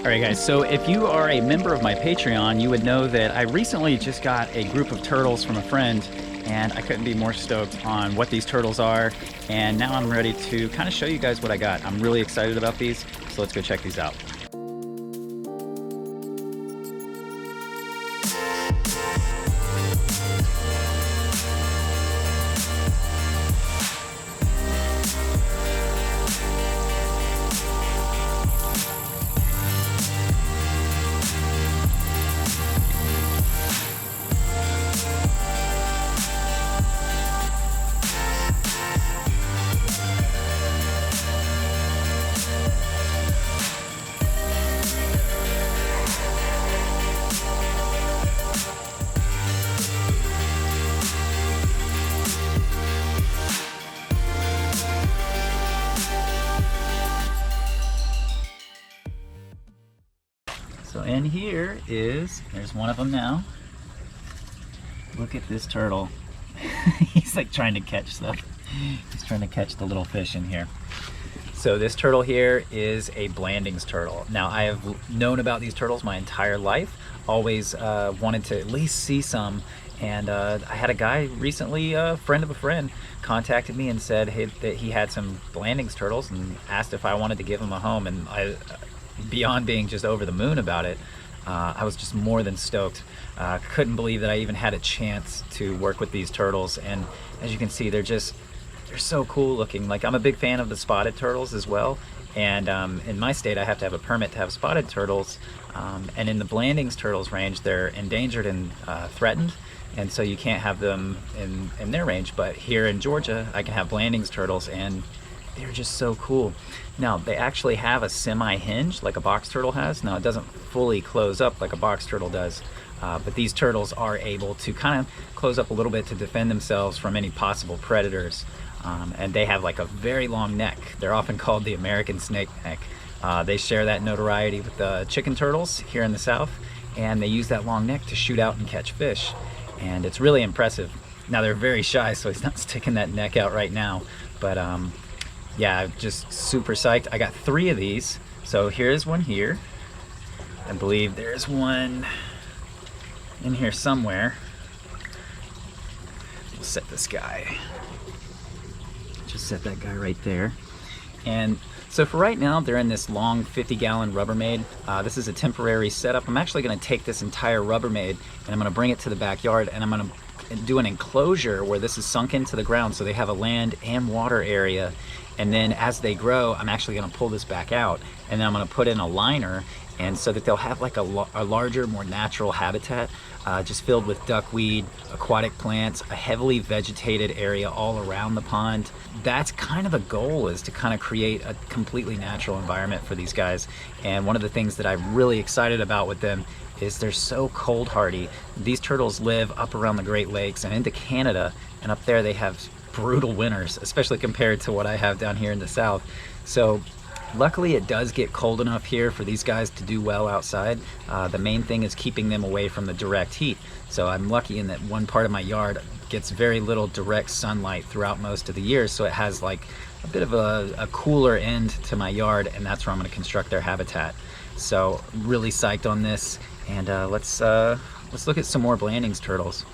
All right, guys, so if you are a member of my Patreon, you would know that I recently just got a group of turtles from a friend, and I couldn't be more stoked on what these turtles are. And now I'm ready to kind of show you guys what I got. I'm really excited about these, so let's go check these out. So in here there's one of them now. Look at this turtle. He's like trying to catch stuff. He's trying to catch the little fish in here. So this turtle here is a Blandings turtle. Now I have known about these turtles my entire life. Always wanted to at least see some. And I had a guy recently, a friend of a friend, contacted me and said that he had some Blandings turtles and asked if I wanted to give him a home. And beyond being just over the moon about it, I was just more than stoked. Couldn't believe that I even had a chance to work with these turtles. And as you can see, they're so cool looking. Like, I'm a big fan of the spotted turtles as well. And in my state, I have to have a permit to have spotted turtles. And in the Blandings turtles range, they're endangered and threatened. And so you can't have them in their range. But here in Georgia, I can have Blandings turtles, and they're just so cool. Now, they actually have a semi-hinge like a box turtle has. Now, it doesn't fully close up like a box turtle does, but these turtles are able to kind of close up a little bit to defend themselves from any possible predators. And they have like a very long neck. They're often called the American snake neck. They share that notoriety with the chicken turtles here in the South, and they use that long neck to shoot out and catch fish. And it's really impressive. Now, they're very shy, so he's not sticking that neck out right now, but yeah, just super psyched. I got 3 of these. So here's one here. I believe there's one in here somewhere. We'll set this guy. Just set that guy right there. And so for right now, they're in this long 50-gallon Rubbermaid. This is a temporary setup. I'm actually gonna take this entire Rubbermaid and I'm gonna bring it to the backyard, and I'm gonna do an enclosure where this is sunk into the ground so they have a land and water area. And then as they grow, I'm actually gonna pull this back out, and then I'm gonna put in a liner, and so that they'll have like a larger, more natural habitat, just filled with duckweed, aquatic plants, a heavily vegetated area all around the pond. That's kind of the goal, is to kind of create a completely natural environment for these guys. And one of the things that I'm really excited about with them is they're so cold hardy. These turtles live up around the Great Lakes and into Canada, and up there they have brutal winters, especially compared to what I have down here in the South. So luckily it does get cold enough here for these guys to do well outside. The main thing is keeping them away from the direct heat. So I'm lucky in that one part of my yard gets very little direct sunlight throughout most of the year, so it has like a bit of a cooler end to my yard, and that's where I'm going to construct their habitat. So really psyched on this, and let's look at some more Blandings turtles.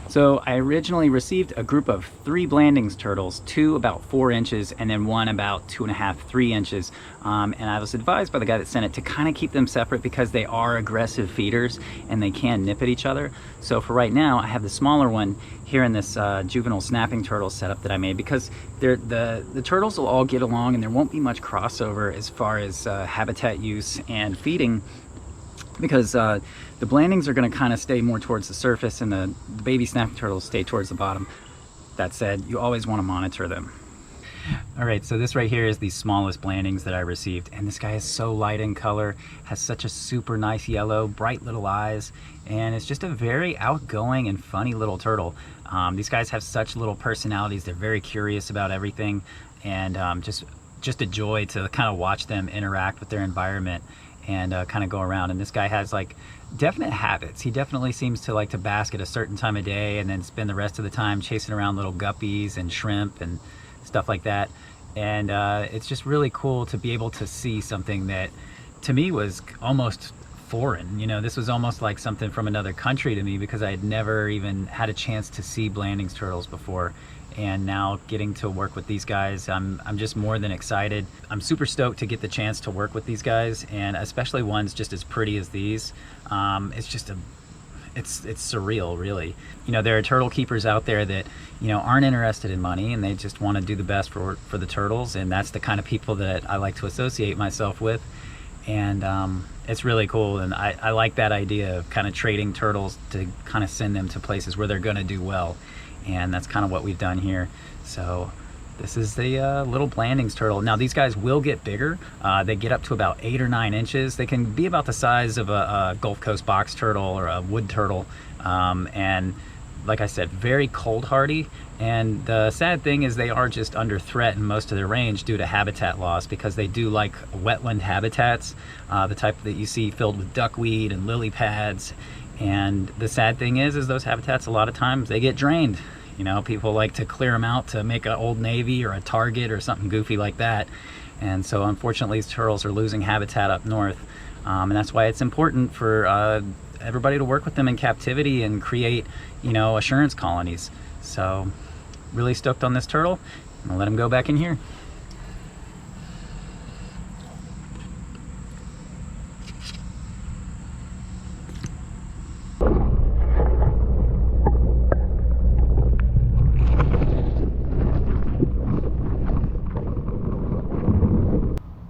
So I originally received a group of 3 Blandings turtles, 2 about 4 inches and then 1 about 2.5, 3 inches. And I was advised by the guy that sent it to kind of keep them separate because they are aggressive feeders and they can nip at each other. So for right now, I have the smaller one here in this juvenile snapping turtle setup that I made, because the turtles will all get along and there won't be much crossover as far as habitat use and feeding, because the Blandings are going to kind of stay more towards the surface and the baby snapping turtles stay towards the bottom. That said, you always want to monitor them. All right, so this right here is the smallest Blandings that I received, and this guy is so light in color, has such a super nice yellow, bright little eyes, and it's just a very outgoing and funny little turtle. These guys have such little personalities. They're very curious about everything, and just a joy to kind of watch them interact with their environment. and kind of go around. And this guy has like definite habits. He definitely seems to like to bask at a certain time of day and then spend the rest of the time chasing around little guppies and shrimp and stuff like that. And it's just really cool to be able to see something that to me was almost foreign. You know, this was almost like something from another country to me, because I had never even had a chance to see Blandings turtles before. And now getting to work with these guys, I'm just more than excited. I'm super stoked to get the chance to work with these guys, and especially ones just as pretty as these. It's just it's surreal, really. You know, there are turtle keepers out there that, you know, aren't interested in money, and they just want to do the best for the turtles, and that's the kind of people that I like to associate myself with. And it's really cool, and I like that idea of kind of trading turtles to kind of send them to places where they're going to do well. And that's kind of what we've done here. So this is the little Blandings turtle. Now these guys will get bigger. They get up to about 8 or 9 inches. They can be about the size of a Gulf Coast box turtle or a wood turtle. And like I said, very cold hardy. And the sad thing is they are just under threat in most of their range due to habitat loss, because they do like wetland habitats, the type that you see filled with duckweed and lily pads. And the sad thing is those habitats, a lot of times they get drained. You know, people like to clear them out to make an Old Navy or a Target or something goofy like that. And so unfortunately these turtles are losing habitat up north. And that's why it's important for everybody to work with them in captivity and create, you know, assurance colonies. So really stoked on this turtle. I'm gonna let him go back in here.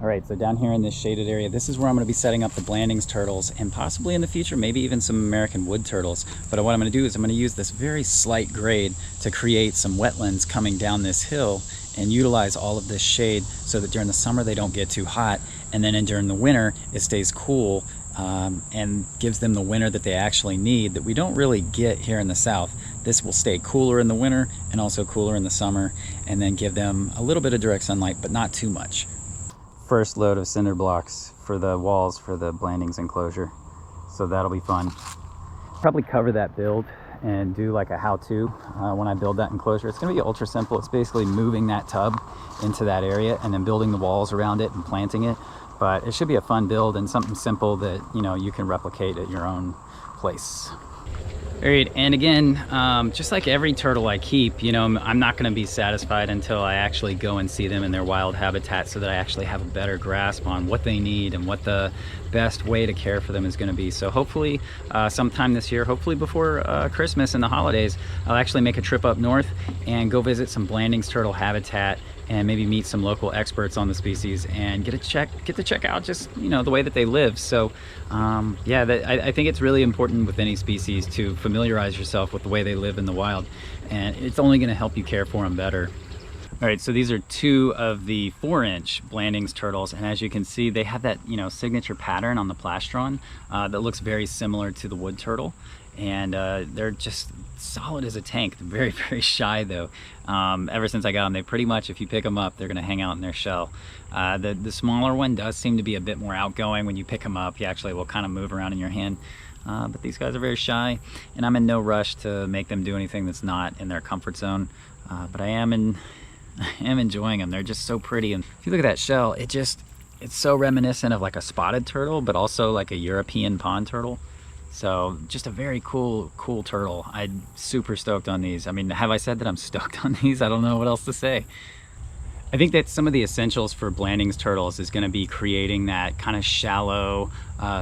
Alright, so down here in this shaded area, this is where I'm going to be setting up the Blandings turtles, and possibly in the future maybe even some American wood turtles. But what I'm going to do is I'm going to use this very slight grade to create some wetlands coming down this hill and utilize all of this shade so that during the summer they don't get too hot, and then during the winter it stays cool and gives them the winter that they actually need, that we don't really get here in the south. This will stay cooler in the winter and also cooler in the summer, and then give them a little bit of direct sunlight, but not too much. First load of cinder blocks for the walls for the Blandings enclosure, so that'll be fun. Probably cover that build and do like a how-to when I build that enclosure. It's going to be ultra simple. It's basically moving that tub into that area and then building the walls around it and planting it. But it should be a fun build and something simple that, you know, you can replicate at your own place. All right, and again, just like every turtle I keep, you know, I'm not going to be satisfied until I actually go and see them in their wild habitat, so that I actually have a better grasp on what they need and what the best way to care for them is going to be. So hopefully sometime this year, hopefully before Christmas and the holidays, I'll actually make a trip up north and go visit some Blandings turtle habitat and maybe meet some local experts on the species and get to check out just, you know, the way that they live. So yeah, I think it's really important with any species to familiarize yourself with the way they live in the wild, and it's only going to help you care for them better. All right, so these are 2 of the 4-inch Blandings turtles, and as you can see, they have that, you know, signature pattern on the plastron that looks very similar to the wood turtle, and they're just solid as a tank. They're very, very shy though. Ever since I got them, they pretty much, if you pick them up, they're going to hang out in their shell. The smaller one does seem to be a bit more outgoing. When you pick them up, you actually will kind of move around in your hand. But these guys are very shy, and I'm in no rush to make them do anything that's not in their comfort zone. But I am enjoying them. They're just so pretty, and if you look at that shell, it's so reminiscent of like a spotted turtle, but also like a European pond turtle. So just a very cool turtle. I'm super stoked on these. I mean, have I said that I'm stoked on these? I don't know what else to say. I think that some of the essentials for Blandings turtles is going to be creating that kind of shallow,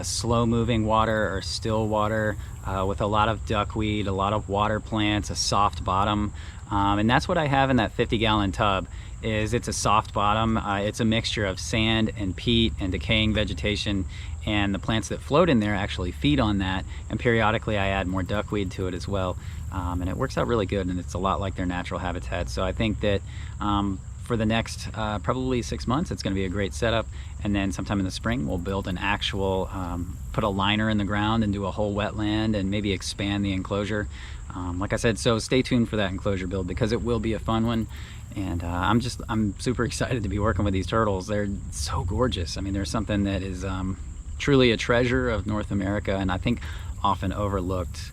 slow-moving water or still water with a lot of duckweed, a lot of water plants, a soft bottom. And that's what I have in that 50-gallon tub. It's a soft bottom. It's a mixture of sand and peat and decaying vegetation, and the plants that float in there actually feed on that, and periodically I add more duckweed to it as well, and it works out really good, and it's a lot like their natural habitat. So I think that for the next probably 6 months, it's going to be a great setup, and then sometime in the spring we'll build an actual, put a liner in the ground and do a whole wetland and maybe expand the enclosure. Like I said, so stay tuned for that enclosure build, because it will be a fun one. And I'm super excited to be working with these turtles. They're so gorgeous. I mean, there's something that is truly a treasure of North America, and I think often overlooked.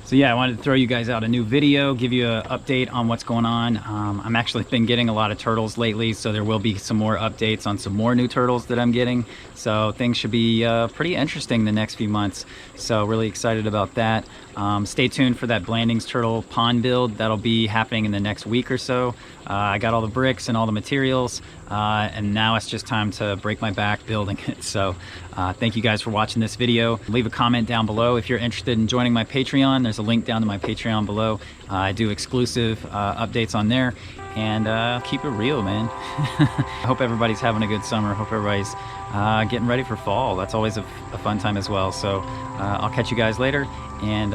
So yeah, I wanted to throw you guys out a new video, give you an update on what's going on. I'm actually been getting a lot of turtles lately, so there will be some more updates on some more new turtles that I'm getting. So things should be pretty interesting the next few months. So really excited about that. Stay tuned for that Blandings turtle pond build. That'll be happening in the next week or so. I got all the bricks and all the materials, and now it's just time to break my back building it. So thank you guys for watching this video. Leave a comment down below if you're interested in joining my Patreon. There's a link down to my Patreon below. I do exclusive updates on there, and keep it real, man. I hope everybody's having a good summer. Hope everybody's getting ready for fall. That's always a fun time as well. So I'll catch you guys later, and